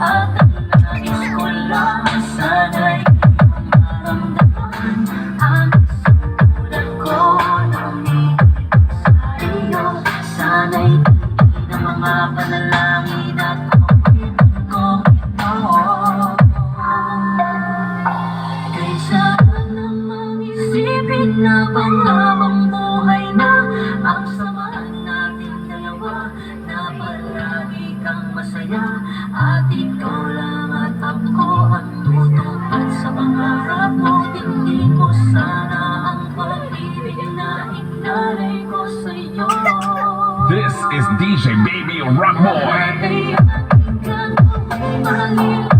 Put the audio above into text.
At ang nais ko lang sana'y maramdaman ang sulat ko na umiibig sa iyo. Sana'y tuloy ng mga panalangin at ako'y kong ito. Kaysa namang isipin na panghabang buhay na ang samahan nating dalawa, na palagi kang masaya at ikaw lang at ako ang tutupad sa pangarap mo. Hindi mo sana ang pag-ibig na inalay ko sa'yo. This is DJ Baby Rockboy. Kaya aking gagawin, mahalin